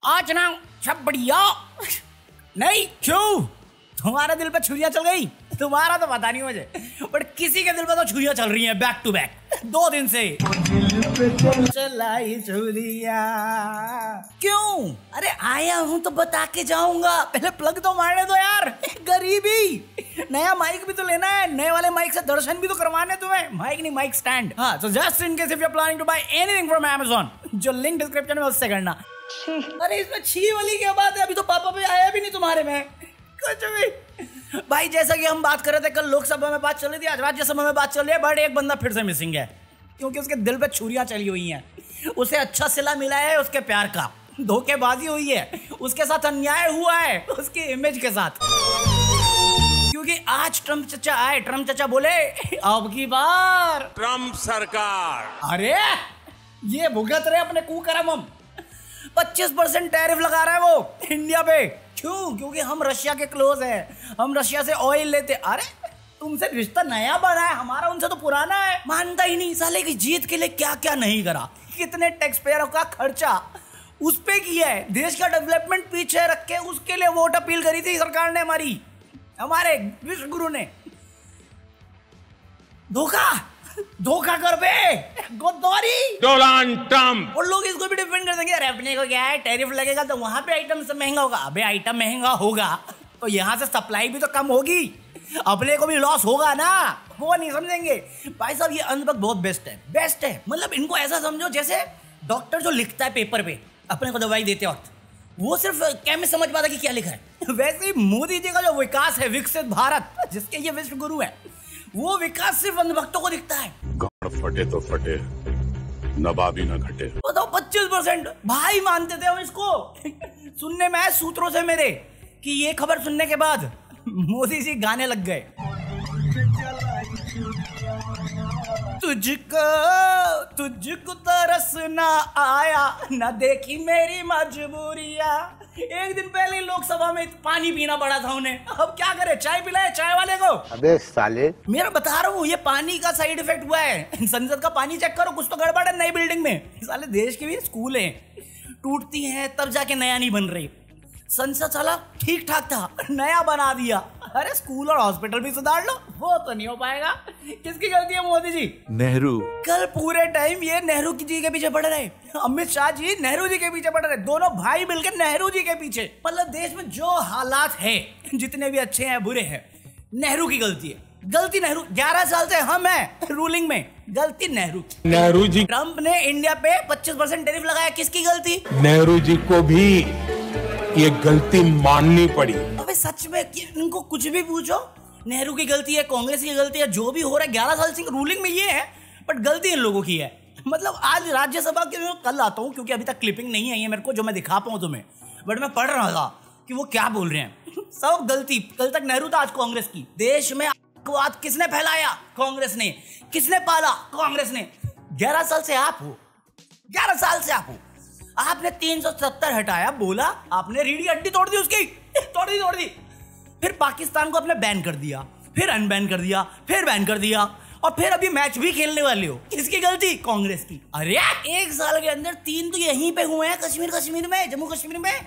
आज ना सब बढ़िया। नहीं क्यों, तुम्हारे दिल पे छुरियां चल गई? तुम्हारा तो पता नहीं मुझे, बट किसी के दिल पे तो छुरियां चल रही हैं बैक टू बैक 2 दिन से। चलाई छुरियां क्यों? अरे आया हूं तो बता के जाऊंगा, पहले प्लग तो मारने दो यार। गरीबी, नया माइक भी तो लेना है, नए वाले माइक से दर्शन भी तो करवाने तुम्हें। माइक नहीं, माइक स्टैंड। हाँ, so just in case if you're planning to buy anything from Amazon, जो लिंक डिस्क्रिप्शन में उससे करना। अरे इसमें छी वाली क्या बात है? अभी तो पापा पे आया भी नहीं तुम्हारे में कुछ भी। भाई जैसा कि हम बात कर रहे थे, कल लोकसभा में बात चल रही थी, आज राज्यसभा में बात चल रही है, बट एक बंदा फिर से मिसिंग है, क्योंकि उसके दिल पे छुरियां चली हुई हैं। उसे अच्छा सिला मिला है उसके प्यार का, धोखेबाजी हुई है, उसके साथ अन्याय हुआ है उसकी इमेज के साथ। क्योंकि आज ट्रम्प चचा आए, ट्रम्प चचा बोले अब की बार ट्रम्प सरकार। अरे ये भुगत रहे अपने कुकर्म। हम 25% टैरिफ लगा रहा है वो इंडिया पे। क्यों? क्योंकि हम रशिया के क्लोज हैं, हम रशिया से ऑयल लेते। अरे तुमसे रिश्ता नया बना है, हमारा उनसे तो पुराना है। मानता ही नहीं साले की जीत के लिए क्या क्या नहीं करा, कितने टैक्स पेयरों का खर्चा उस पे किया है। देश का डेवलपमेंट पीछे रख के उसके लिए वोट अपील करी थी सरकार ने, हमारे विश्व गुरु ने। धोखा कर बे गोदवारी डोनाल्ड ट्रम्प। और लोग इसको भी डिफेंड कर देंगे, अरे अपने को क्या है, टैरिफ लगेगा तो वहां पे आइटम सब महंगा होगा। अबे आइटम महंगा होगा तो यहाँ से सप्लाई भी तो कम होगी, अपने को भी लॉस होगा ना। वो नहीं समझेंगे भाई साहब। ये अंधभक्त बहुत बेस्ट है। मतलब इनको ऐसा समझो जैसे डॉक्टर जो लिखता है पेपर पे अपने को दवाई देते वक्त, वो सिर्फ केमिस्ट समझ पाता कि क्या लिखा है। वैसे ही मोदी जी का जो विकास है, विकसित भारत जिसके ये विश्व गुरु है, वो विकास सिर्फ अंधभक्तों को दिखता है। गाड़ फटे तो फटे, नवाबी न घटे। बताओ 25% भाई मानते थे हम इसको। सुनने में आए सूत्रों से मेरे कि ये खबर सुनने के बाद मोदी जी गाने लग गए। तुझको तरस ना आया, ना देखी मेरी मजबूरियां। एक दिन पहले लोकसभा में पानी पीना पड़ा था उन्हें, अब क्या करे, चाय पिलाए चाय वाले को। अबे साले, मेरा बता रहा हूँ ये पानी का साइड इफेक्ट हुआ है। संसद का पानी चेक करो, कुछ तो गड़बड़ है नई बिल्डिंग में। साले देश के भी स्कूल हैं, टूटती हैं तब जाके नया नहीं बन रही। संसद साला ठीक ठाक था, नया बना दिया। अरे स्कूल और हॉस्पिटल भी सुधार लो, वो तो नहीं हो पाएगा। किसकी गलती है? मोदी जी, नेहरू। कल पूरे टाइम ये नेहरू जी के पीछे पड़ रहे, अमित शाह जी नेहरू जी के पीछे पड़ रहे, दोनों भाई मिलकर नेहरू जी के पीछे। मतलब देश में जो हालात है, जितने भी अच्छे हैं बुरे हैं, नेहरू की गलती है। गलती नेहरू, 11 साल से हम हैं रूलिंग में, गलती नेहरू जी। ट्रम्प ने इंडिया पे 25% टैरिफ लगाया, किसकी गलती? नेहरू जी को भी ये गलती माननी पड़ी। अबे सच में इनको कुछ भी पूछो, नेहरू की गलती है, कांग्रेस की गलती है, जो भी हो रहा है 11 साल से रूलिंग में ये है, बट गलती इन लोगों की है। मतलब आज राज्यसभा के मैं कल आता हूँ, क्योंकि अभी तक क्लिपिंग नहीं आई है मेरे को जो मैं दिखा पाऊँ तुम्हें, बट मैं पढ़ रहा था कि वो क्या बोल रहे हैं। सब गलती, कल तक नेहरू था, आज कांग्रेस की। देश में आतंकवाद किसने फैलाया? कांग्रेस ने। किसने पाला? कांग्रेस ने। 11 साल से आप हो, 11 साल से आप हो। आपने 370 हटाया, बोला आपने रीढ़ की हड्डी तोड़ दी उसकी, तोड़ दी। फिर पाकिस्तान को आपने बैन कर दिया, फिर अनबैन कर दिया, फिर बैन कर दिया, और फिर अभी मैच भी खेलने वाले हो। किसकी गलती? कांग्रेस की। अरे 1 साल के अंदर 3 तो यहीं पे हुए हैं, कश्मीर में, जम्मू कश्मीर में।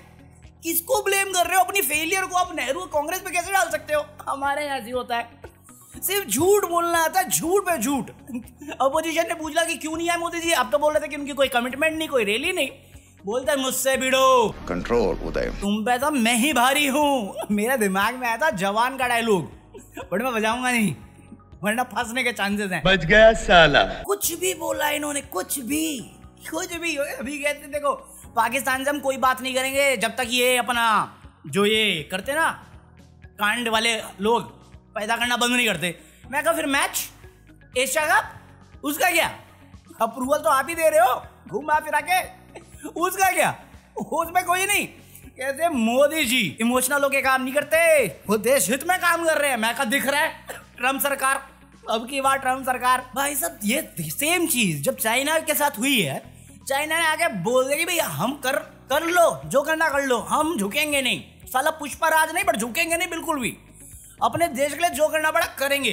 किसको ब्लेम कर रहे हो? अपनी फेलियर को आप नेहरू कांग्रेस पे कैसे डाल सकते हो? हमारे यहाँ ऐसी होता है, सिर्फ झूठ बोलना आता है, झूठ पे झूठ। अपोजिशन ने पूछा कि क्यों नहीं आए मोदी जी, आप तो बोल रहे थे कि उनकी कोई कमिटमेंट नहीं, कोई रैली नहीं। बोलता है मुझसे भिड़ो कंट्रोल उदय, तुम पे तो मैं ही भारी हूँ। मेरे दिमाग में आया था जवान का डायलॉग, बट मैं बजाऊंगा नहीं वरना फंसने के चांसेस हैं। बच गया साला। कुछ भी बोला इन्होंने, कुछ भी। अभी कहते देखो पाकिस्तान से हम कोई बात नहीं करेंगे जब तक ये अपना जो ये करते ना कांड वाले लोग पैदा करना बंद नहीं करते। मैं कहा फिर मैच एशिया कप उसका क्या? अप्रूवल तो आप ही दे रहे हो घुमा फिरा के, उसका क्या? उसमें कोई नहीं। कहते मोदी जी इमोशनल होके काम नहीं करते, वो देश हित में काम कर रहे हैं। मैं कहा दिख रहा है ट्रम्प सरकार, अब की बार ट्रम्प सरकार। भाई साहब ये सेम चीज जब चाइना के साथ हुई है, चाइना ने आके बोल दिया कि भैया हम कर लो जो करना कर लो, हम झुकेंगे नहीं। साला पुष्पराज नहीं, बट झुकेंगे नहीं बिल्कुल भी। अपने देश के लिए जो करना पड़ा करेंगे।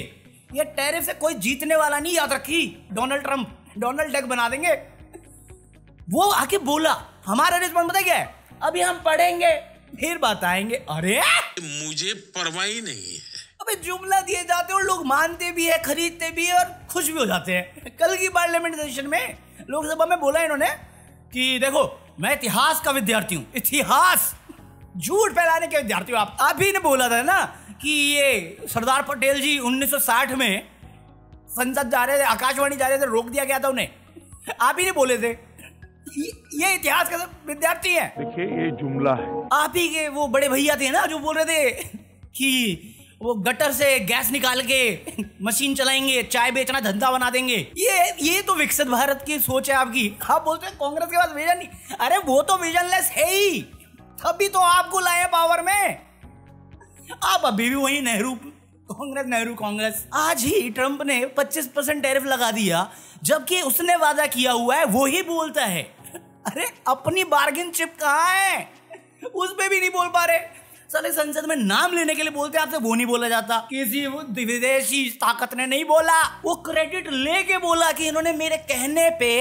ये टैरिफ से कोई जीतने वाला नहीं, याद रखी। डोनाल्ड ट्रम्प डोनाल्ड डक बना देंगे। वो आके बोला, हमारा रिस्पॉन्स पता क्या है? अभी हम पढ़ेंगे फिर बताएंगे। अरे मुझे परवाह ही नहीं है। अबे जुमला दिए जाते हैं और लोग मानते भी है, खरीदते भी है और खुश भी हो जाते हैं। कल की पार्लियामेंट सेशन में लोकसभा में बोला इन्होंने कि देखो मैं इतिहास का विद्यार्थी हूँ। इतिहास झूठ फैलाने के विद्यार्थी हो आप ही ने बोला था ना कि ये सरदार पटेल जी 1960 में संसद जा रहे थे, आकाशवाणी जा रहे थे, रोक दिया गया था उन्हें। आप ही ने बोले थे। ये इतिहास का विद्यार्थी है। देखिए ये जुमला है। आप ही के वो बड़े भैया थे ना जो बोल रहे थे कि वो गटर से गैस निकाल के मशीन चलाएंगे, चाय बेचना धंधा बना देंगे। ये तो विकसित भारत की सोच है आपकी। आप बोलते हैं कांग्रेस के पास विजन नहीं। अरे वो तो विजनलेस है ही, तभी तो आपको लाए पावर में। आप अभी भी वही नेहरू कांग्रेस। आज ही ट्रंप ने 25% टैरिफ लगा दिया, जबकि उसने वादा किया हुआ है वो ही बोलता है। अरे अपनी बार्गेन चिप कहाँ है, उस पे भी नहीं बोल पा रहे। साले संसद में नाम लेने के लिए बोलते, आपसे वो नहीं बोला जाता। किसी विदेशी ताकत ने नहीं बोला, वो क्रेडिट लेके बोला कि इन्होंने मेरे कहने पे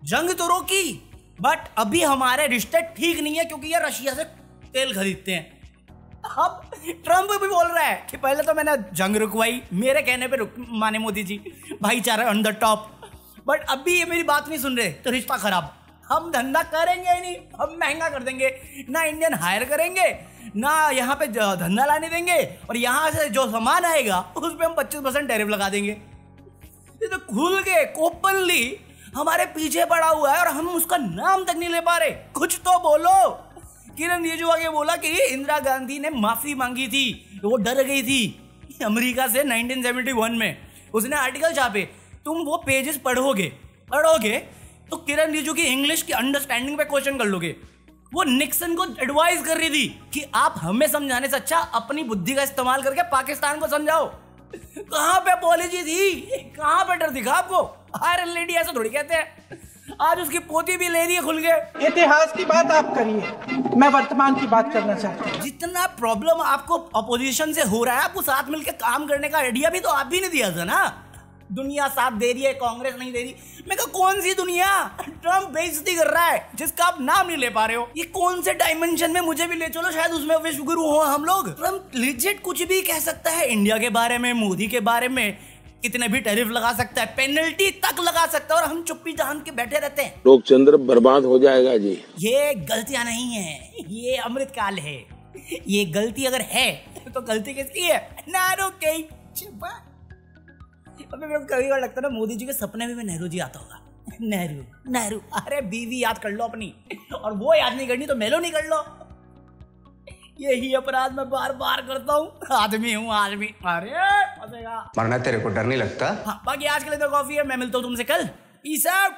जंग तो रोकी, बट अभी हमारे रिश्ते ठीक नहीं है क्योंकि ये रशिया से तेल खरीदते हैं। अब ट्रंप भी बोल रहा है कि पहले तो मैंने जंग रुकवाई, मेरे कहने पे माने मोदी जी, भाईचारा ऑन द टॉप, बट अभी ये मेरी बात नहीं सुन रहे तो रिश्ता खराब। हम धंधा करेंगे ही नहीं, हम महंगा कर देंगे, ना इंडियन हायर करेंगे, ना यहाँ पे धंधा लाने देंगे, और यहाँ से जो सामान आएगा उस पे हम 25% टैरिफ लगा देंगे। ये तो खुल के ओपनली हमारे पीछे पड़ा हुआ है और हम उसका नाम तक नहीं ले पा रहे। कुछ तो बोलो। किरण रिजिजू आगे बोला कि इंदिरा गांधी ने माफी मांगी थी, वो डर गई थी अमेरिका से 1971 में। उसने आर्टिकल छापे, तुम वो पेजेस पढ़ोगे तो किरण रिजिजू की इंग्लिश की अंडरस्टैंडिंग पे क्वेश्चन कर लोगे। वो निक्सन को एडवाइस कर रही थी कि आप हमें समझाने से अच्छा अपनी बुद्धि का इस्तेमाल करके पाकिस्तान को समझाओ। कहाँ पे अपॉलॉजी थी, कहाँ पे डर दिखा आपको? आयरन लेडी ऐसा थोड़ी कहते हैं। आज उसकी पोती भी ले रही है खुल के। इतिहास की बात आप करिए, मैं वर्तमान की बात करना चाहता हूँ। जितना प्रॉब्लम आपको अपोजिशन से हो रहा है, आपको साथ मिलकर काम करने का आइडिया भी तो आप ही ने दिया था ना। दुनिया साथ दे रही है, कांग्रेस नहीं दे रही। मैं कहा कौन सी दुनिया? ट्रंप बेइज्जती कर रहा है जिसका आप नाम नहीं ले पा रहे हो। ये कौन से डायमेंशन में मुझे भी ले चलो, शायद उसमें विश्व गुरु हो हम लोग। ट्रंप लिजिट कुछ भी कह सकता है इंडिया के बारे में, मोदी के बारे में, कितने भी टैरिफ लगा सकता है, पेनल्टी तक लगा सकता है, और हम चुप्पी जान के बैठे रहते हैं। लोकतंत्र बर्बाद हो जाएगा जी। ये गलतियां नहीं है, ये अमृतकाल है। ये गलती अगर है तो गलती किसकी है? नेहरू की। अबे मेरे को कभी बार लगता है ना मोदी जी के सपने में नेहरू जी आता होगा। नेहरू, अरे बीवी याद कर लो अपनी, और वो याद नहीं करनी तो मेलो नहीं कर लो। यही अपराध मैं बार बार करता हूँ। आदमी हूँ आदमी। अरे फंसेगा। मरना तेरे को डर नहीं लगता? हाँ, बाकी आज के लिए तो कॉफी है। मैं मिलता हूँ तुमसे कल। Peace out.